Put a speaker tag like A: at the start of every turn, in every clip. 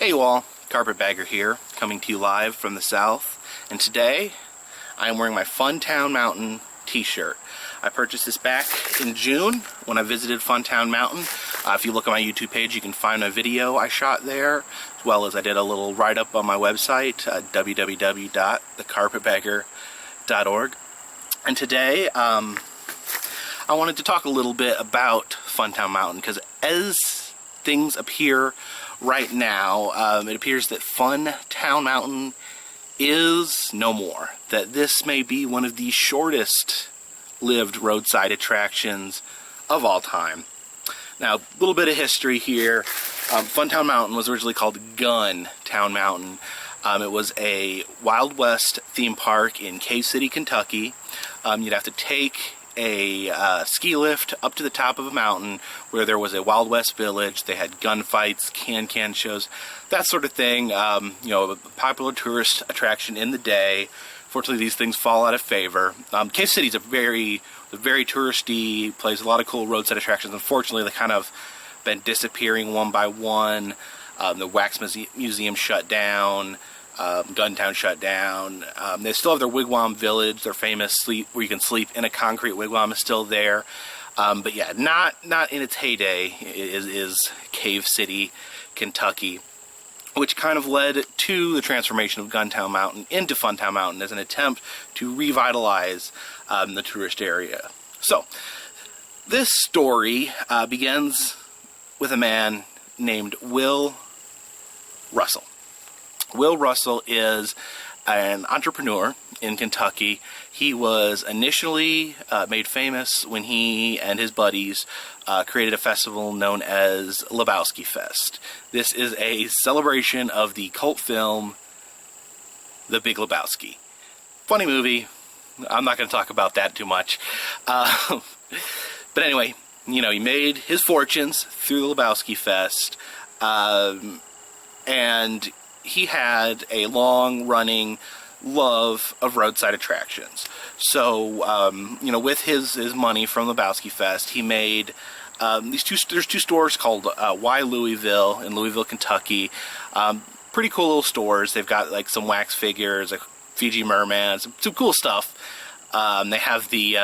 A: Hey you all, Carpetbagger here, coming to you live from the south, and today I am wearing my Funtown Mountain t-shirt. I purchased this back in June when I visited Funtown Mountain. If you look at my YouTube page, you can find a video I shot there, as well as I did a little write-up on my website, www.thecarpetbagger.org. And today, I wanted to talk a little bit about Funtown Mountain, because as things appear right now, it appears that Funtown Mountain is no more. That this may be one of the shortest lived roadside attractions of all time. Now, a little bit of history here. Funtown Mountain was originally called Guntown Mountain. It was a Wild West theme park in Cave City, Kentucky. You'd have to take a ski lift up to the top of a mountain where there was a Wild West village. They had gunfights, can shows, that sort of thing. A popular tourist attraction in the day. Fortunately, these things fall out of favor. Cave City's a very touristy place, a lot of cool roadside attractions. Unfortunately, they kind of been disappearing one by one. The Wax Museum shut down. Guntown shut down. They still have their wigwam village, their famous sleep where you can sleep in a concrete wigwam is still there. But yeah, not in its heyday is Cave City, Kentucky, which kind of led to the transformation of Guntown Mountain into Funtown Mountain as an attempt to revitalize the tourist area. So, this story begins with a man named Will Russell. Will Russell is an entrepreneur in Kentucky. He was initially made famous when he and his buddies created a festival known as Lebowski Fest. This is a celebration of the cult film The Big Lebowski. Funny movie. I'm not going to talk about that too much. But anyway, he made his fortunes through the Lebowski Fest. And he had a long-running love of roadside attractions. So, with his money from Lebowski Fest, he made there's two stores called Y Louisville in Louisville, Kentucky. Pretty cool little stores. They've got like some wax figures, like Fiji merman, some cool stuff. They have the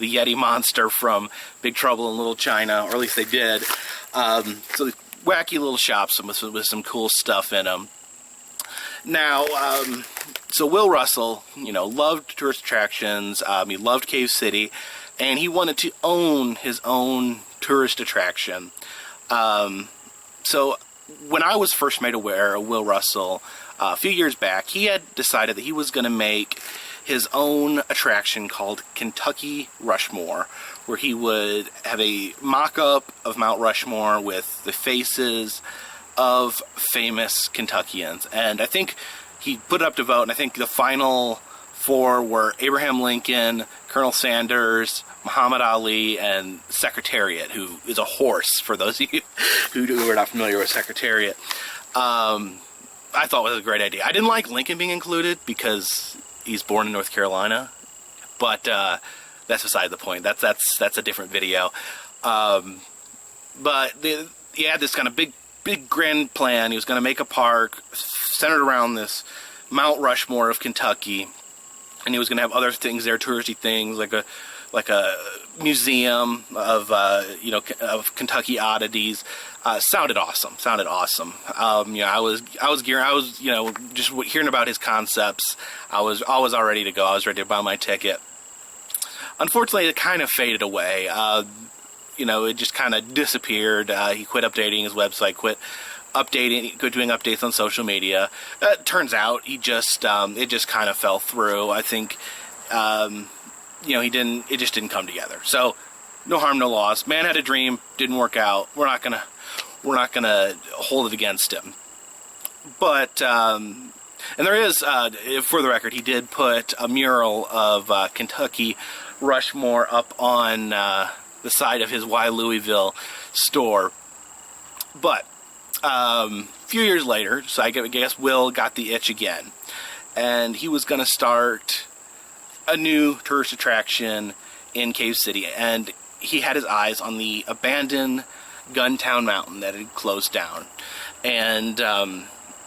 A: Yeti monster from Big Trouble in Little China, or at least they did. So wacky little shops with some cool stuff in them. Now, so Will Russell, loved tourist attractions. He loved Cave City, and he wanted to own his own tourist attraction. So when I was first made aware of Will Russell a few years back, he had decided that he was going to make his own attraction called Kentucky Rushmore, where he would have a mock-up of Mount Rushmore with the faces of famous Kentuckians. And I think he put it up to vote, and I think the final four were Abraham Lincoln, Colonel Sanders, Muhammad Ali, and Secretariat, who is a horse, for those of you who are not familiar with Secretariat. I thought it was a great idea. I didn't like Lincoln being included because he's born in North Carolina, but that's beside the point. That's a different video. But he had this kind of big grand plan. He was going to make a park centered around this Mount Rushmore of Kentucky, and he was going to have other things there, touristy things like a museum of of Kentucky oddities. Sounded awesome. I was just hearing about his concepts. I was all ready to go. I was ready to buy my ticket. Unfortunately, it kind of faded away. It just kind of disappeared. He quit updating his website, quit doing updates on social media. It turns out he just it just kind of fell through. I think it just didn't come together. So no harm, no loss. Man had a dream, didn't work out. We're not gonna hold it against him. But and there is, for the record, he did put a mural of Kentucky Rushmore up on the side of his Y Louisville store. But a few years later, so I guess Will got the itch again, and he was going to start a new tourist attraction in Cave City, and he had his eyes on the abandoned Guntown Mountain that had closed down. And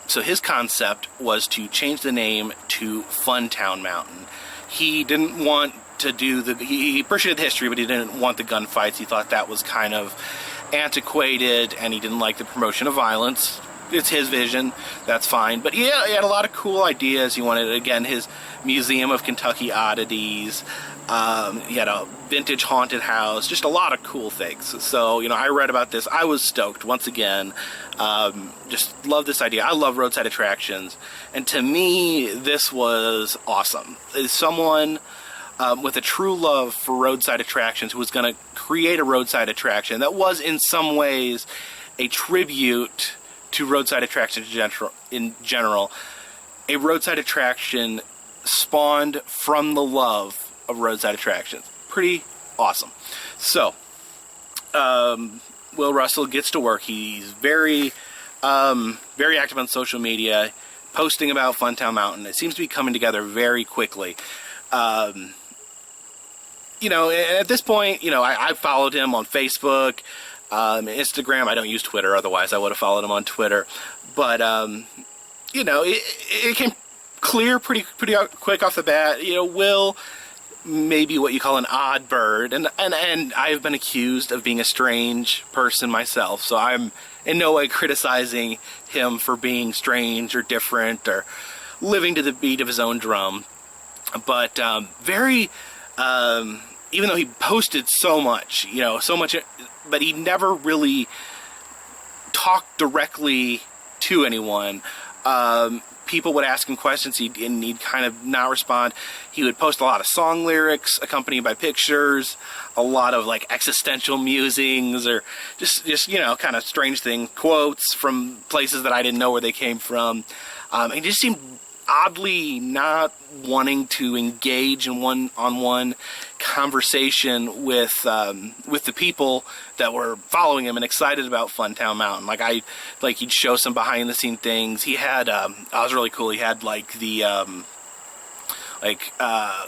A: so his concept was to change the name to Funtown Mountain. He didn't want to do he appreciated the history, but he didn't want the gunfights. He thought that was kind of antiquated, and he didn't like the promotion of violence. It's his vision, that's fine. But he had a lot of cool ideas. He wanted, again, his Museum of Kentucky Oddities. He had a vintage haunted house, just a lot of cool things. So, I read about this. I was stoked, once again. Just love this idea. I love roadside attractions. And to me, this was awesome. As someone with a true love for roadside attractions who was going to create a roadside attraction that was in some ways a tribute to roadside attractions in general. A roadside attraction spawned from the love of roadside attractions. Pretty awesome. So, Will Russell gets to work. He's very active on social media, posting about Funtown Mountain. It seems to be coming together very quickly. At this point, I followed him on Facebook, Instagram. I don't use Twitter, otherwise I would have followed him on Twitter. But, it came clear pretty quick off the bat. Will may be what you call an odd bird, and I've been accused of being a strange person myself, so I'm in no way criticizing him for being strange or different or living to the beat of his own drum. But even though he posted so much, but he never really talked directly to anyone. People would ask him questions, and he'd kind of not respond. He would post a lot of song lyrics accompanied by pictures, a lot of existential musings, or just kind of strange thing, quotes from places that I didn't know where they came from. He just seemed oddly not wanting to engage in one-on-one conversation with the people that were following him and excited about Funtown Mountain. He'd show some behind-the-scene things. He had it was really cool. He had the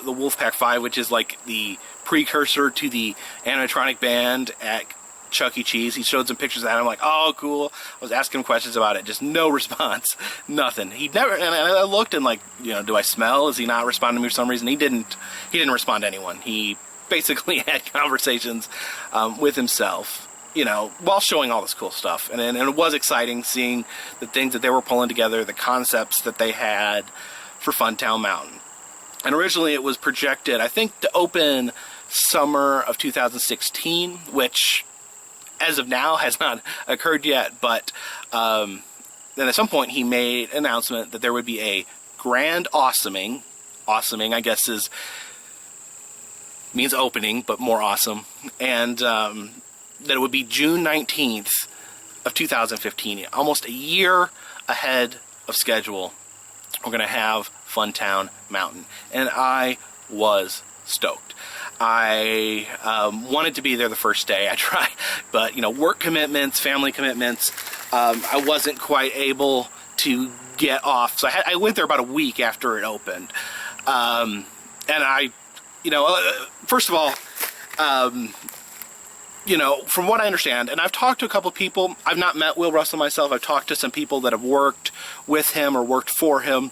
A: Wolfpack 5, which is the precursor to the animatronic band at Chuck E. Cheese. He showed some pictures of that. I'm like, oh, cool. I was asking him questions about it. Just no response. Nothing. He never, and I looked and do I smell? Is he not responding to me for some reason? He didn't respond to anyone. He basically had conversations with himself, while showing all this cool stuff. And it was exciting seeing the things that they were pulling together, the concepts that they had for Funtown Mountain. And originally it was projected, I think, to open summer of 2016, which as of now has not occurred yet, but then at some point he made an announcement that there would be a grand awesoming, I guess means opening, but more awesome, and that it would be June 19th of 2015, almost a year ahead of schedule. We're going to have Funtown Mountain, and I was stoked. I wanted to be there the first day. I tried, but work commitments, family commitments, I wasn't quite able to get off. So I went there about a week after it opened, and I, first of all, from what I understand, and I've talked to a couple of people. I've not met Will Russell myself. I've talked to some people that have worked with him or worked for him,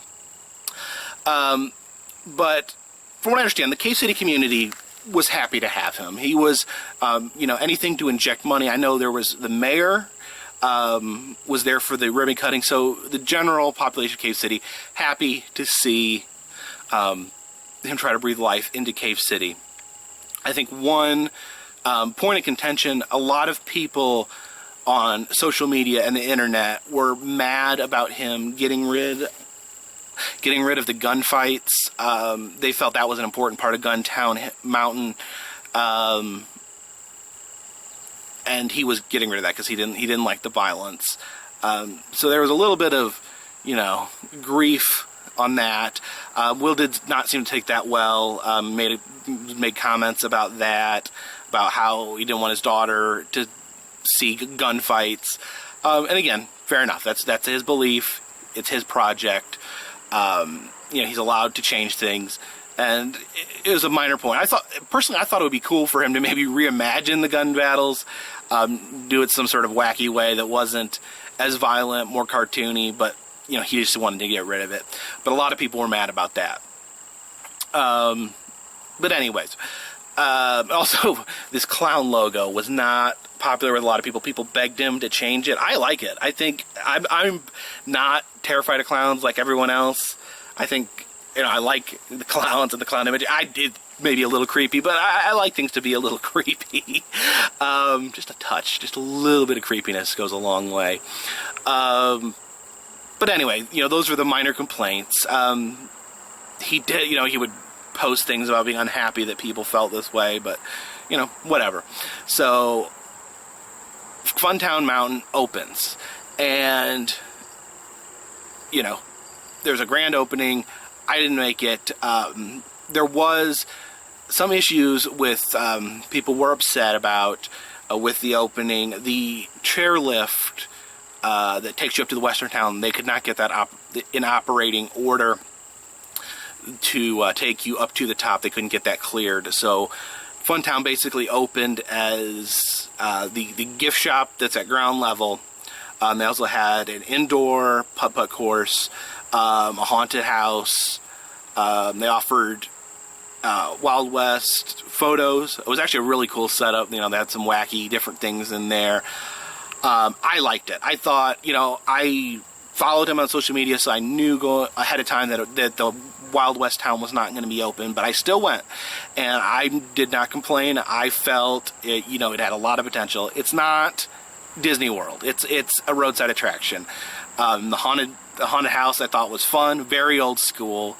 A: but from what I understand, the Cave City community was happy to have him. He was, anything to inject money. I know there was the mayor was there for the ribbon cutting, so the general population of Cave City happy to see him try to breathe life into Cave City. I think one point of contention, a lot of people on social media and the internet were mad about him getting rid of the gunfights. They felt that was an important part of Funtown Mountain, and he was getting rid of that because he didn't like the violence. So there was a little bit of grief on that. Will did not seem to take that well. Made comments about that, about how he didn't want his daughter to see gunfights. And again, fair enough. That's his belief. It's his project. He's allowed to change things, and it was a minor point. I thought it would be cool for him to maybe reimagine the gun battles, do it some sort of wacky way that wasn't as violent, more cartoony, but, you know, he just wanted to get rid of it. But a lot of people were mad about that. But anyways, also, this clown logo was not popular with a lot of people. People begged him to change it. I like it. I think I'm not terrified of clowns like everyone else. I think, you know, I like the clowns and the clown image. I did maybe a little creepy, but I like things to be a little creepy. Just a touch, just a little bit of creepiness goes a long way. But anyway, you know, those were the minor complaints. He did, you know, he would post things about being unhappy that people felt this way, but, you know, whatever. So, Funtown Mountain opens, and, you know, there's a grand opening. I didn't make it. There was some issues with, people were upset about, with the opening. The chairlift that takes you up to the Western Town, they could not get that in operating order to take you up to the top. They couldn't get that cleared. So Funtown basically opened as the gift shop that's at ground level. They also had an indoor putt-putt course, a haunted house. They offered Wild West photos. It was actually a really cool setup. You know, they had some wacky different things in there. I liked it. I thought, you know, I followed him on social media, so I knew ahead of time that the Wild West town was not going to be open, but I still went, and I did not complain. I felt it, you know, it had a lot of potential. It's not Disney World. It's a roadside attraction. The haunted house I thought was fun, very old school.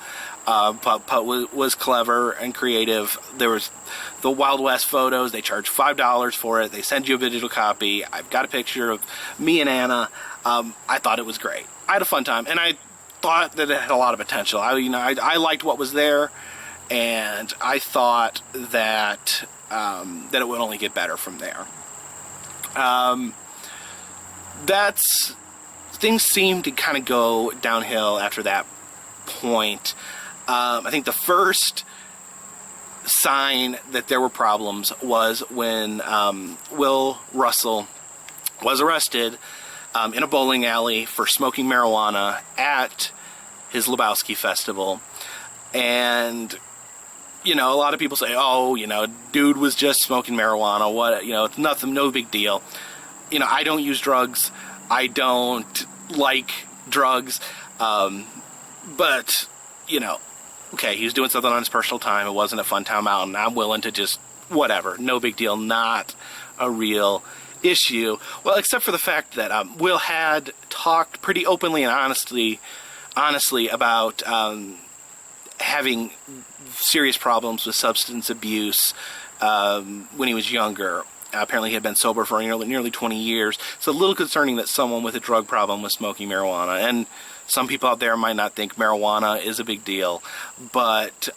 A: But was clever and creative. There was the Wild West photos. They charge $5 for it. They send you a digital copy. I've got a picture of me and Anna. I thought it was great. I had a fun time, and I thought that it had a lot of potential. I liked what was there, and I thought that that it would only get better from there. Things seemed to kind of go downhill after that point. I think the first sign that there were problems was when Will Russell was arrested in a bowling alley for smoking marijuana at his Lebowski Festival. And, you know, a lot of people say, oh, you know, dude was just smoking marijuana. What, you know, it's nothing, no big deal. You know, I don't use drugs. I don't like drugs. But, you know, okay, he was doing something on his personal time. It wasn't at Funtown Mountain. I'm willing to just, whatever, no big deal, not a real issue. Well, except for the fact that Will had talked pretty openly and honestly about having serious problems with substance abuse when he was younger. Apparently he had been sober for nearly 20 years. It's a little concerning that someone with a drug problem was smoking marijuana. And some people out there might not think marijuana is a big deal, but,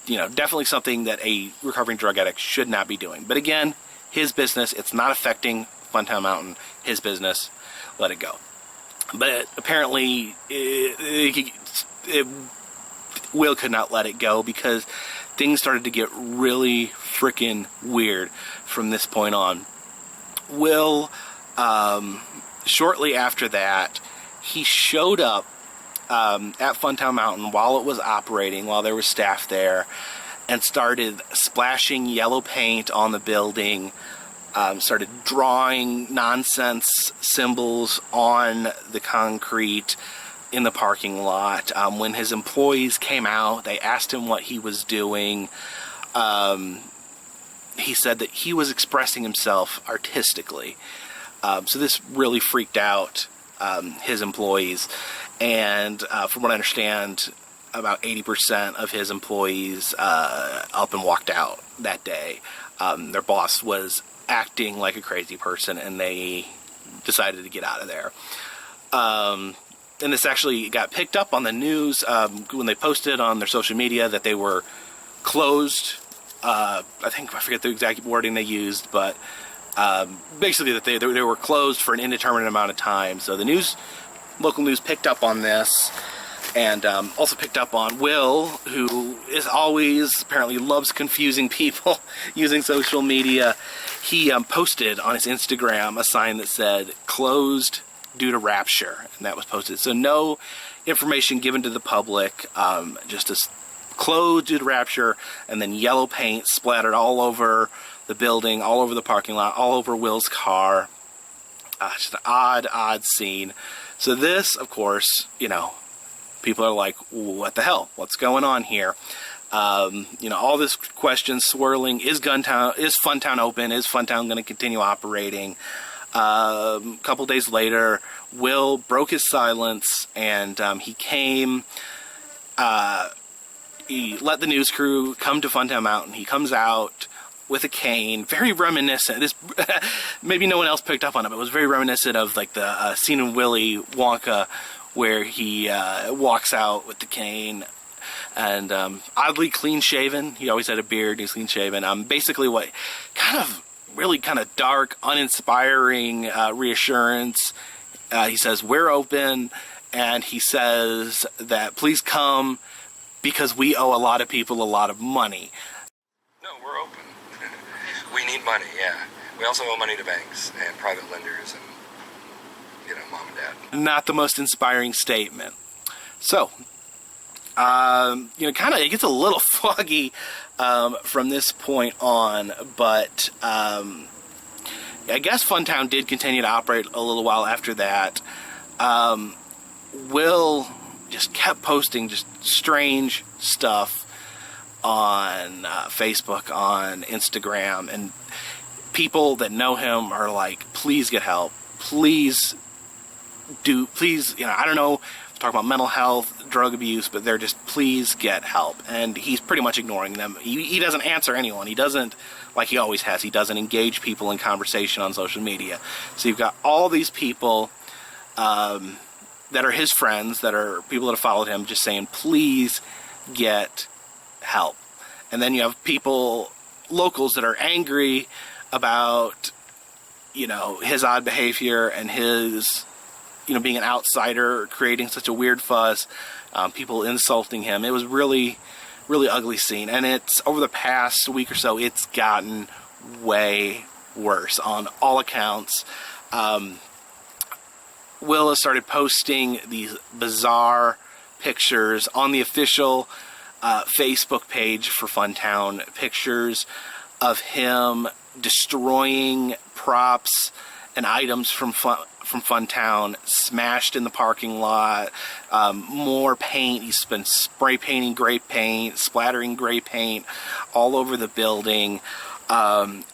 A: you know, definitely something that a recovering drug addict should not be doing. But again, his business, it's not affecting Funtown Mountain, his business, let it go. But apparently, Will could not let it go because things started to get really freaking weird from this point on. Will, shortly after that, he showed up at Funtown Mountain while it was operating, while there was staff there, and started splashing yellow paint on the building, started drawing nonsense symbols on the concrete in the parking lot. When his employees came out, they asked him what he was doing. He said that he was expressing himself artistically. So this really freaked out his employees, and from what I understand, about 80% of his employees up and walked out that day. Their boss was acting like a crazy person, and they decided to get out of there. And this actually got picked up on the news when they posted on their social media that they were closed. I forget the exact wording they used, but basically that they were closed for an indeterminate amount of time. So the local news picked up on this, And also picked up on Will, who is always, apparently loves confusing people using social media. He posted on his Instagram a sign that said, "Closed due to rapture," and that was posted. So no information given to the public, just as closed due to rapture, and then yellow paint splattered all over the building, all over the parking lot, all over Will's car. Just an odd scene. So this, of course, you know, people are like, what the hell? What's going on here? You know, all this question swirling, is Funtown open? Is Funtown going to continue operating? A couple days later, Will broke his silence, and he came, he let the news crew come to Funtown Mountain. He comes out with a cane, very reminiscent. This maybe no one else picked up on it, but it was very reminiscent of like the scene in Willy Wonka where he walks out with the cane, and oddly clean shaven. He always had a beard. He's clean shaven. Basically, what really kind of dark, uninspiring reassurance. He says, "We're open," and he says that please come because we owe a lot of people a lot of money.
B: No, we're open. We need money, yeah. We also owe money to banks and private lenders and, you know, mom and dad.
A: Not the most inspiring statement. So, you know, kind of, it gets a little foggy from this point on, but I guess Funtown did continue to operate a little while after that. Will just kept posting just strange stuff on Facebook, on Instagram, and people that know him are like, please get help. Please, you know, I don't know, talk about mental health, drug abuse, but they're just, please get help. And he's pretty much ignoring them. He doesn't answer anyone. He doesn't, like he always has, he doesn't engage people in conversation on social media. So you've got all these people that are his friends, that are people that have followed him, just saying, please get help. And then you have people, locals, that are angry about, you know, his odd behavior and his, you know, being an outsider, creating such a weird fuss, people insulting him. It was really ugly scene. And it's, over the past week or so, it's gotten way worse on all accounts. Will has started posting these bizarre pictures on the official Facebook page for Funtown, pictures of him destroying props and items from Funtown, smashed in the parking lot, more paint. He's been spray painting gray paint, splattering gray paint all over the building.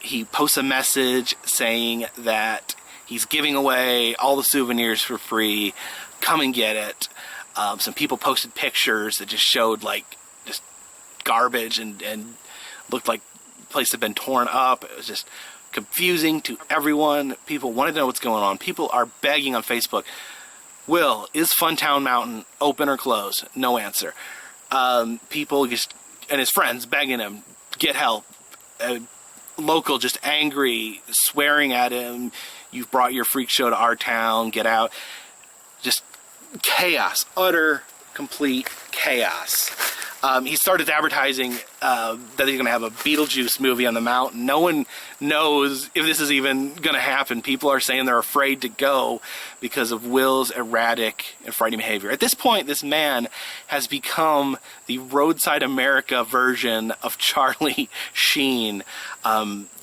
A: He posts a message saying that he's giving away all the souvenirs for free. Come and get it. Some people posted pictures that just showed like just garbage and looked like the place had been torn up. It was just confusing to everyone. People wanted to know what's going on. People are begging on Facebook, Will, is Funtown Mountain open or closed? No answer. People just, and his friends begging him, get help. Local just angry, swearing at him, you've brought your freak show to our town, get out. Just chaos, utter, complete chaos. He started advertising that he's going to have a Beetlejuice movie on the mountain. No one knows if this is even going to happen. People are saying they're afraid to go because of Will's erratic and frightening behavior. At this point, this man has become the Roadside America version of Charlie Sheen.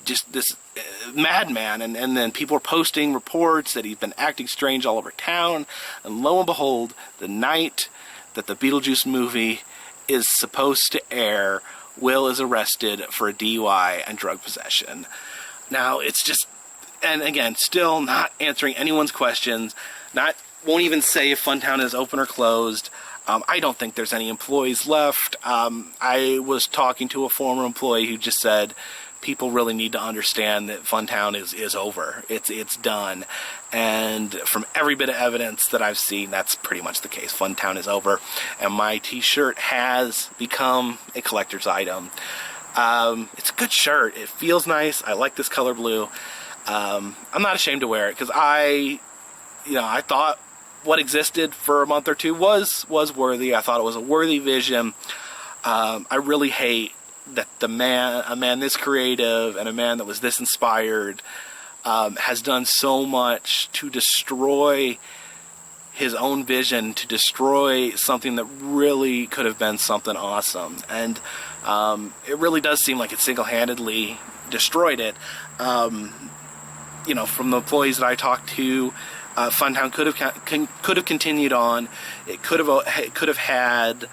A: Just this madman, and then people are posting reports that he's been acting strange all over town, and lo and behold, the night that the Beetlejuice movie is supposed to air, Will is arrested for a DUI and drug possession. Now, it's just, and again, still not answering anyone's questions, won't even say if Funtown is open or closed. I don't think there's any employees left. I was talking to a former employee who just said, people really need to understand that Funtown is over. It's done. And from every bit of evidence that I've seen, that's pretty much the case. Funtown is over. And my t-shirt has become a collector's item. It's a good shirt. It feels nice. I like this color blue. I'm not ashamed to wear it because I thought what existed for a month or two was worthy. I thought it was a worthy vision. I really hate that a man this creative and a man that was this inspired has done so much to destroy his own vision, to destroy something that really could have been something awesome. And it really does seem like it single-handedly destroyed it. You know, from the employees that I talked to, Funtown could have continued on. It could have had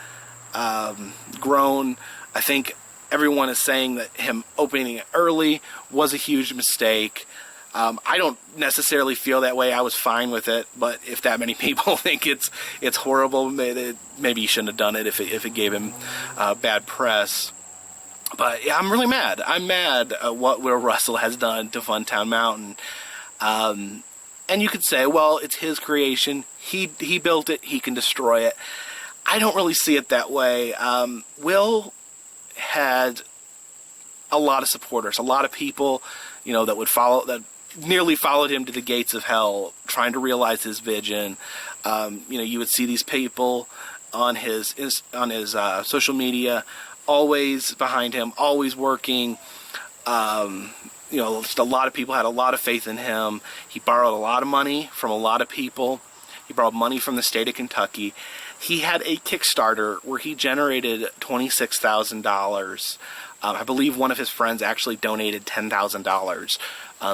A: grown. I think everyone is saying that him opening it early was a huge mistake. I don't necessarily feel that way. I was fine with it, but if that many people think it's horrible, maybe he shouldn't have done it if it gave him bad press. But yeah, I'm really mad. I'm mad at what Will Russell has done to Funtown Mountain. And you could say, well, it's his creation. He built it. He can destroy it. I don't really see it that way. Will had a lot of supporters, a lot of people, you know, that nearly followed him to the gates of hell, trying to realize his vision. You know, you would see these people on his social media, always behind him, always working. You know, just a lot of people had a lot of faith in him. He borrowed a lot of money from a lot of people. He borrowed money from the state of Kentucky. He had a Kickstarter where he generated $26,000. I believe one of his friends actually donated $10,000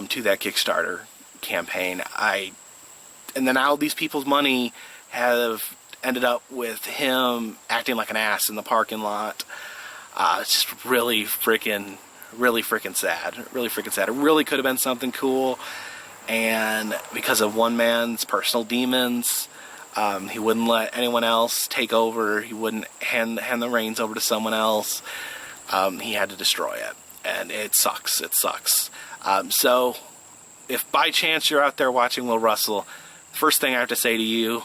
A: to that Kickstarter campaign. And then all these people's money have ended up with him acting like an ass in the parking lot. It's just really freaking sad. Really freaking sad. It really could have been something cool. And because of one man's personal demons, he wouldn't let anyone else take over. He wouldn't hand the reins over to someone else. He had to destroy it. And it sucks. It sucks. So if by chance you're out there watching Will Russell, first thing I have to say to you,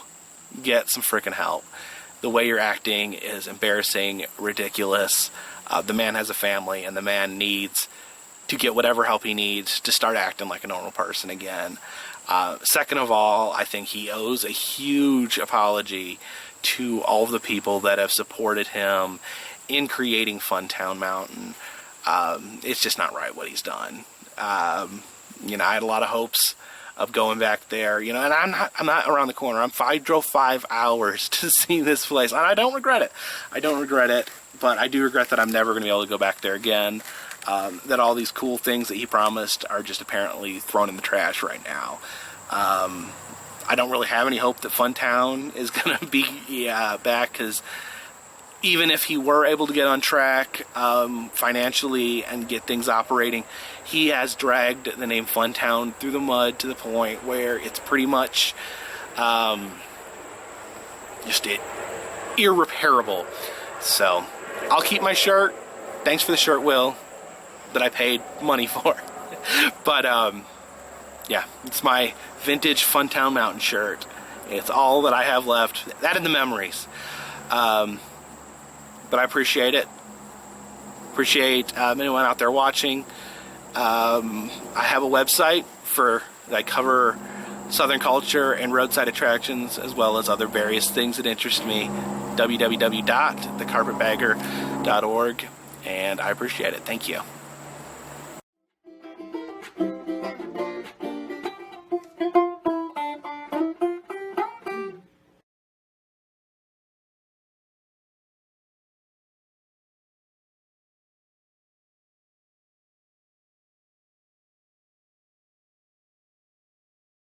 A: get some freaking help. The way you're acting is embarrassing, ridiculous. The man has a family, and the man needs to get whatever help he needs to start acting like a normal person again. Second of all, I think he owes a huge apology to all of the people that have supported him in creating Funtown Mountain. It's just not right what he's done. You know, I had a lot of hopes of going back there, you know, and I'm not around the corner. I drove 5 hours to see this place, and I don't regret it. I don't regret it, but I do regret that I'm never going to be able to go back there again. That all these cool things that he promised are just apparently thrown in the trash right now. I don't really have any hope that Funtown is going to be back, because even if he were able to get on track financially and get things operating, he has dragged the name Funtown through the mud to the point where it's pretty much just irreparable. So I'll keep my shirt. Thanks for the shirt, Will, that I paid money for. But yeah, it's my vintage Funtown Mountain shirt. It's all that I have left. That and the memories. But I appreciate it. Appreciate anyone out there watching. I have a website that I cover Southern culture and roadside attractions, as well as other various things that interest me. www.thecarpetbagger.org. And I appreciate it. Thank you.